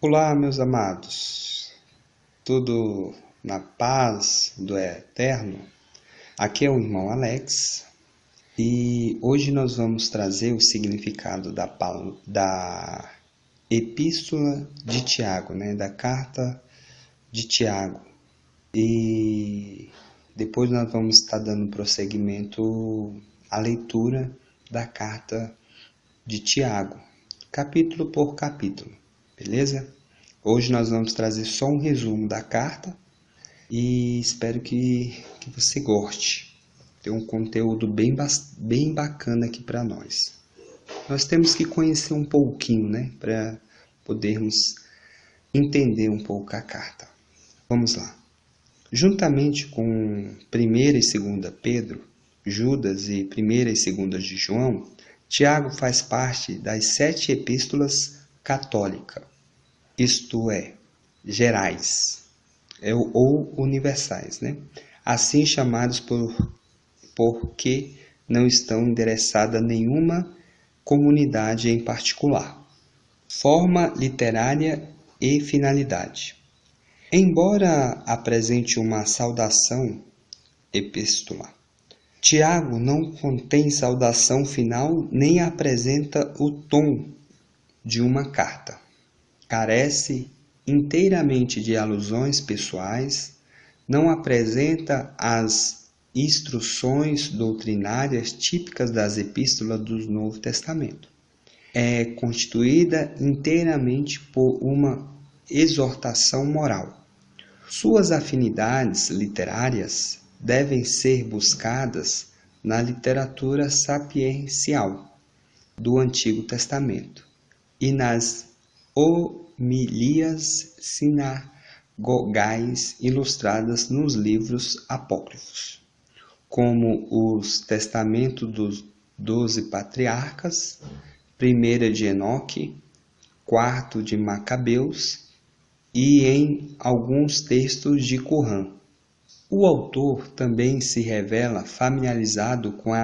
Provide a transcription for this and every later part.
Olá, meus amados, tudo na paz do Eterno? Aqui é o irmão Alex e hoje nós vamos trazer o significado da Epístola de Tiago, da carta de Tiago. E depois nós vamos estar dando prosseguimento à leitura da carta de Tiago, capítulo por capítulo. Beleza? Hoje nós vamos trazer só um resumo da carta e espero que você goste. Tem um conteúdo bem bacana aqui para nós. Nós temos que conhecer um pouquinho, para podermos entender um pouco a carta. Vamos lá. Juntamente com 1ª e 2ª Pedro, Judas e 1ª e 2ª de João, Tiago faz parte das 7 epístolas católicas, isto é, gerais, ou universais, assim chamados porque não estão endereçadas a nenhuma comunidade em particular. Forma literária e finalidade. Embora apresente uma saudação epistolar, Tiago não contém saudação final nem apresenta o tom de uma carta. Carece inteiramente de alusões pessoais, não apresenta as instruções doutrinárias típicas das epístolas do Novo Testamento. É constituída inteiramente por uma exortação moral. Suas afinidades literárias devem ser buscadas na literatura sapiencial do Antigo Testamento e nas homilias sinagogais ilustradas nos livros apócrifos, como os Testamentos dos 12 Patriarcas, 1ª de Enoque, 4º de Macabeus e em alguns textos de Corã. O autor também se revela familiarizado com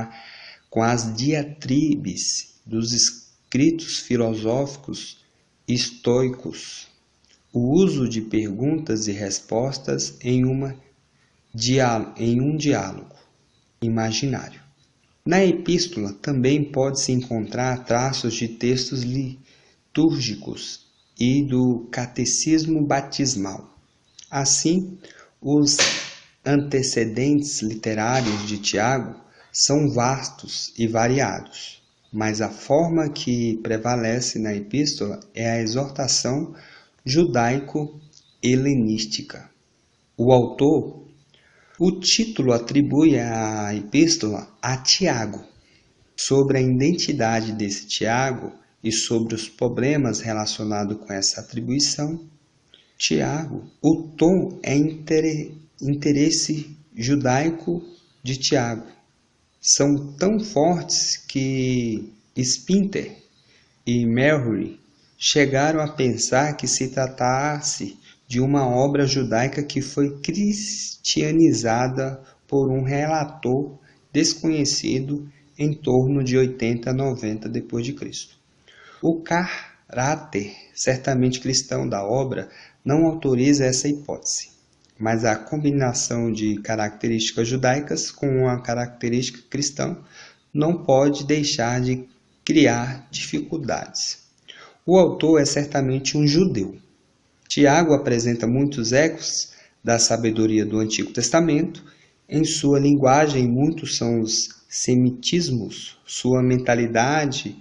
as diatribes dos escritos filosóficos estoicos, o uso de perguntas e respostas em um diálogo imaginário. Na epístola também pode-se encontrar traços de textos litúrgicos e do catecismo batismal. Assim, os antecedentes literários de Tiago são vastos e variados, mas a forma que prevalece na epístola é a exortação judaico-helenística. O título atribui a epístola a Tiago. Sobre a identidade desse Tiago e sobre os problemas relacionados com essa atribuição, Tiago, o tom é interesse judaico de Tiago. São tão fortes que Spinter e Mallory chegaram a pensar que se tratasse de uma obra judaica que foi cristianizada por um relator desconhecido em torno de 80 a 90 d.C. O caráter certamente cristão da obra não autoriza essa hipótese, mas a combinação de características judaicas com a característica cristã não pode deixar de criar dificuldades. O autor é certamente um judeu. Tiago apresenta muitos ecos da sabedoria do Antigo Testamento. Em sua linguagem, muitos são os semitismos. Sua mentalidade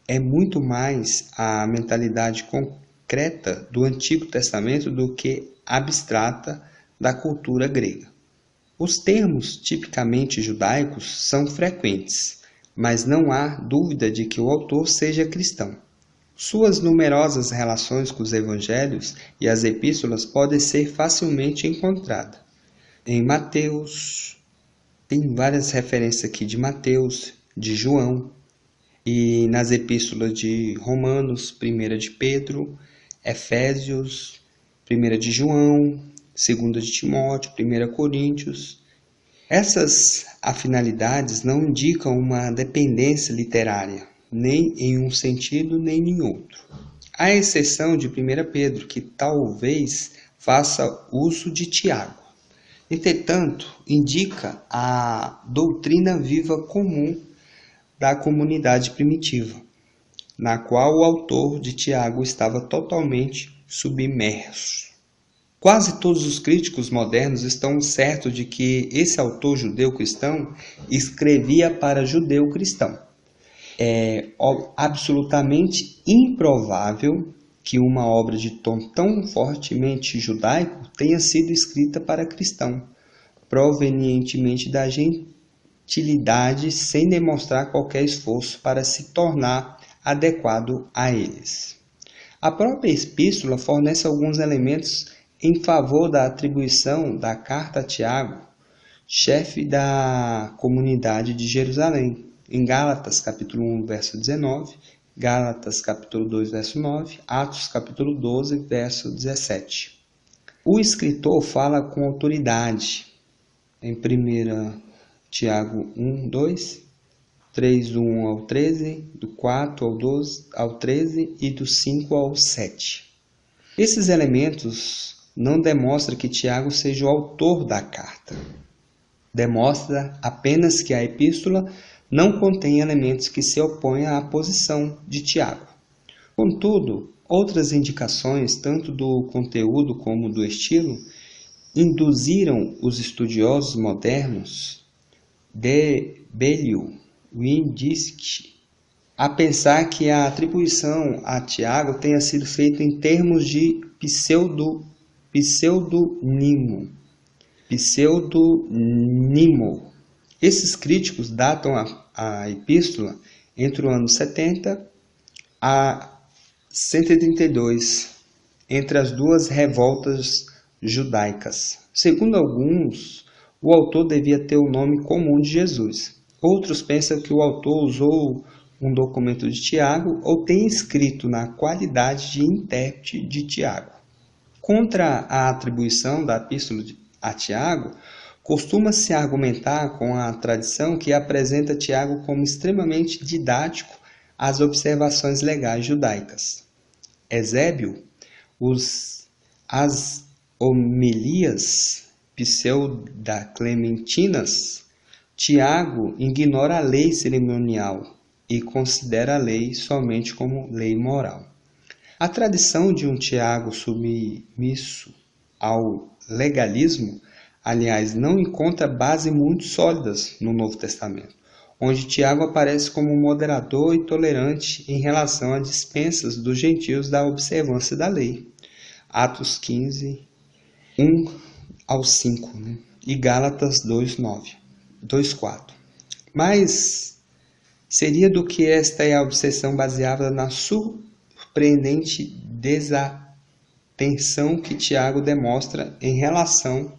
é muito mais a mentalidade concreta do Antigo Testamento do que abstrata da cultura grega. Os termos tipicamente judaicos são frequentes, mas não há dúvida de que o autor seja cristão. Suas numerosas relações com os evangelhos e as epístolas podem ser facilmente encontradas. Em Mateus, tem várias referências aqui de Mateus, de João, e nas epístolas de Romanos, 1ª de Pedro, Efésios, 1ª de João, 2ª de Timóteo, 1ª Coríntios. Essas afinalidades não indicam uma dependência literária, nem em um sentido nem em outro. à exceção de 1 Pedro, que talvez faça uso de Tiago. Entretanto, indica a doutrina viva comum da comunidade primitiva, na qual o autor de Tiago estava totalmente submerso. Quase todos os críticos modernos estão certos de que esse autor judeu-cristão escrevia para judeu-cristão. É absolutamente improvável que uma obra de tom tão fortemente judaico tenha sido escrita para cristão, provenientemente da gentilidade, sem demonstrar qualquer esforço para se tornar adequado a eles. A própria epístola fornece alguns elementos em favor da atribuição da carta a Tiago, chefe da comunidade de Jerusalém, em Gálatas capítulo 1, verso 19, Gálatas capítulo 2, verso 9, Atos capítulo 12, verso 17. O escritor fala com autoridade em 1 Tiago 1, 2, 3, do 1 ao 13, do 4 ao 12, ao 13 e do 5 ao 7. Esses elementos não demonstram que Tiago seja o autor da carta. Demonstra apenas que a epístola não contém elementos que se opõem à posição de Tiago. Contudo, outras indicações, tanto do conteúdo como do estilo, induziram os estudiosos modernos de Bellio, Windisch, a pensar que a atribuição a Tiago tenha sido feita em termos de pseudonimo. Esses críticos datam a epístola entre o ano 70 a 132, entre as duas revoltas judaicas. Segundo alguns, o autor devia ter o nome comum de Jesus. Outros pensam que o autor usou um documento de Tiago ou tem escrito na qualidade de intérprete de Tiago. Contra a atribuição da epístola a Tiago, costuma-se argumentar com a tradição que apresenta Tiago como extremamente didático às observações legais judaicas. Eusébio, as homilias pseudaclementinas, Tiago ignora a lei cerimonial e considera a lei somente como lei moral. A tradição de um Tiago submisso ao legalismo, aliás, não encontra base muito sólidas no Novo Testamento, onde Tiago aparece como moderador e tolerante em relação a dispensas dos gentios da observância da lei. Atos 15, 1 ao 5, e Gálatas 2:4. Mas seria do que esta é a obsessão baseada na surpreendente desatenção que Tiago demonstra em relação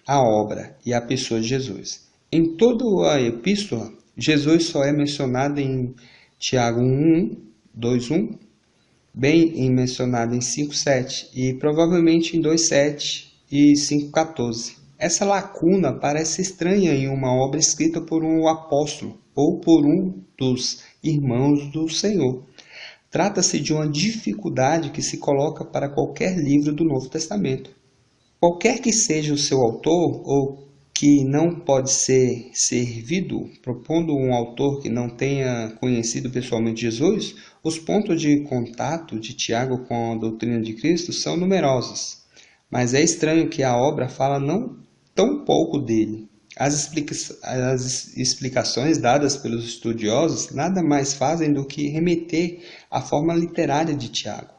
à obra e à pessoa de Jesus. Em toda a epístola, Jesus só é mencionado em Tiago 1:1, 2:1, bem mencionado em 5:7 e provavelmente em 2:7 e 5:14. Essa lacuna parece estranha em uma obra escrita por um apóstolo ou por um dos irmãos do Senhor. Trata-se de uma dificuldade que se coloca para qualquer livro do Novo Testamento. Qualquer que seja o seu autor, ou que não pode ser servido, propondo um autor que não tenha conhecido pessoalmente Jesus, os pontos de contato de Tiago com a doutrina de Cristo são numerosos. Mas é estranho que a obra fala não tão pouco dele. As explicações dadas pelos estudiosos nada mais fazem do que remeter à forma literária de Tiago.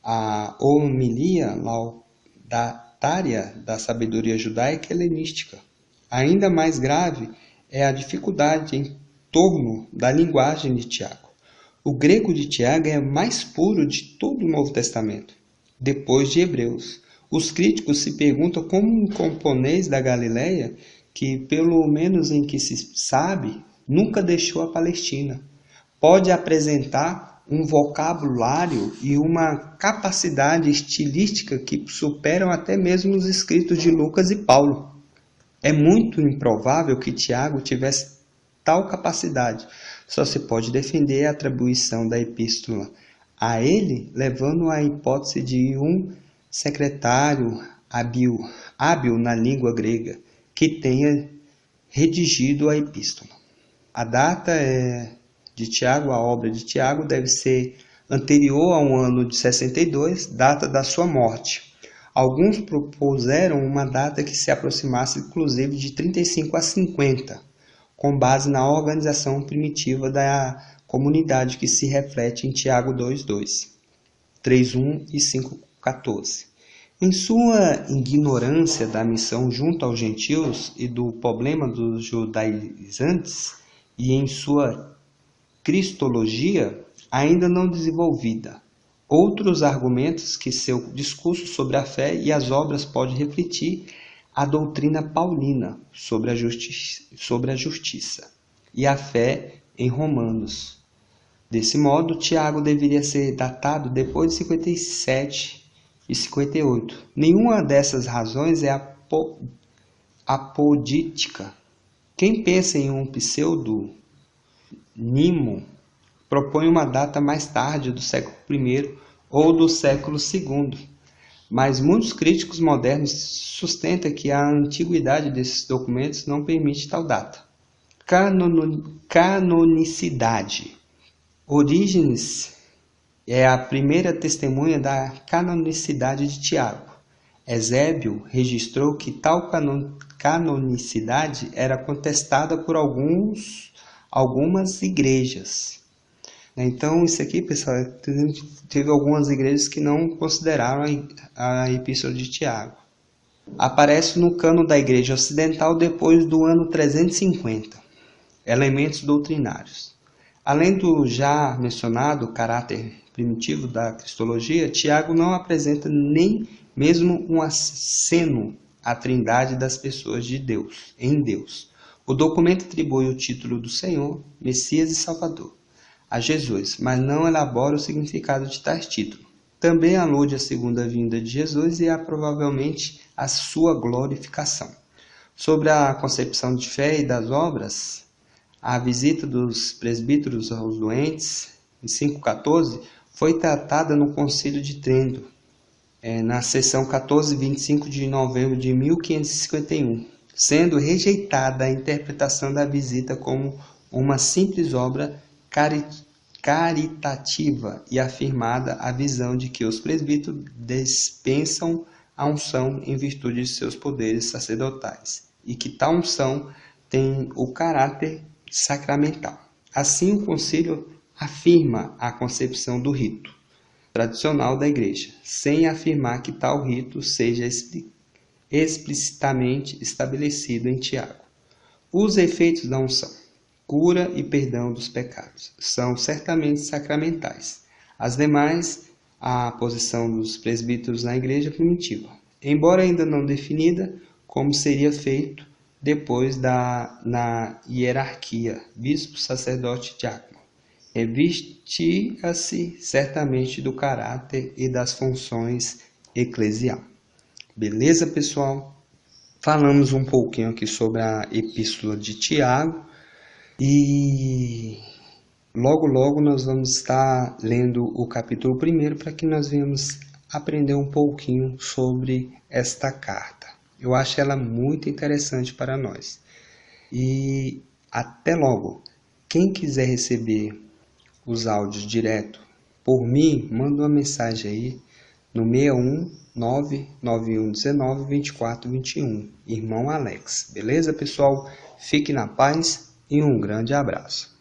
A homilia laudatária da sabedoria judaica helenística. Ainda mais grave é a dificuldade em torno da linguagem de Tiago. O grego de Tiago é mais puro de todo o Novo Testamento, depois de Hebreus. Os críticos se perguntam como um camponês da Galileia, que, pelo menos em que se sabe, nunca deixou a Palestina, pode apresentar um vocabulário e uma capacidade estilística que superam até mesmo os escritos de Lucas e Paulo. É muito improvável que Tiago tivesse tal capacidade. Só se pode defender a atribuição da epístola a ele, levando a hipótese de um secretário hábil na língua grega que tenha redigido a epístola. A data de Tiago, a obra de Tiago, deve ser anterior ao ano de 62, data da sua morte. Alguns propuseram uma data que se aproximasse inclusive de 35 a 50, com base na organização primitiva da comunidade que se reflete em Tiago 2:2, 3:1 e 5:14. Em sua ignorância da missão junto aos gentios e do problema dos judaizantes, e em sua cristologia ainda não desenvolvida, outros argumentos que seu discurso sobre a fé e as obras pode refletir a doutrina paulina sobre a justiça e a fé em Romanos. Desse modo, Tiago deveria ser datado depois de 57 e 58. Nenhuma dessas razões é apodítica. Quem pensa em um pseudônimo propõe uma data mais tarde do século I ou do século II, mas muitos críticos modernos sustentam que a antiguidade desses documentos não permite tal data. Canonicidade. Orígenes é a primeira testemunha da canonicidade de Tiago. Esébio registrou que tal canonicidade era contestada por algumas igrejas. Então, isso aqui, pessoal, teve algumas igrejas que não consideraram a Epístola de Tiago. Aparece no cano da Igreja Ocidental depois do ano 350. Elementos doutrinários. Além do já mencionado caráter primitivo da cristologia, Tiago não apresenta nem mesmo um aceno à trindade das pessoas de Deus, em Deus. O documento atribui o título do Senhor, Messias e Salvador a Jesus, mas não elabora o significado de tais títulos. Também alude à segunda vinda de Jesus e provavelmente à sua glorificação. Sobre a concepção de fé e das obras, a visita dos presbíteros aos doentes, em 5:14, foi tratada no Concílio de Trento, na sessão 14/25 de novembro de 1551, sendo rejeitada a interpretação da visita como uma simples obra caritativa e afirmada a visão de que os presbíteros dispensam a unção em virtude de seus poderes sacerdotais e que tal unção tem o caráter sacramental. Assim, o concílio afirma a concepção do rito tradicional da Igreja, sem afirmar que tal rito seja explicitamente estabelecido em Tiago. Os efeitos da unção, cura e perdão dos pecados, são certamente sacramentais. As demais, a posição dos presbíteros na Igreja primitiva, embora ainda não definida, como seria feito depois na hierarquia, bispo, sacerdote, diácono. Revestia-se certamente do caráter e das funções eclesial. Beleza, pessoal? Falamos um pouquinho aqui sobre a Epístola de Tiago e logo nós vamos estar lendo o capítulo 1 para que nós venhamos aprender um pouquinho sobre esta carta. Eu acho ela muito interessante para nós. E até logo. Quem quiser receber os áudios direto por mim, manda uma mensagem aí no 61991192421, irmão Alex. Beleza, pessoal? Fique na paz e um grande abraço.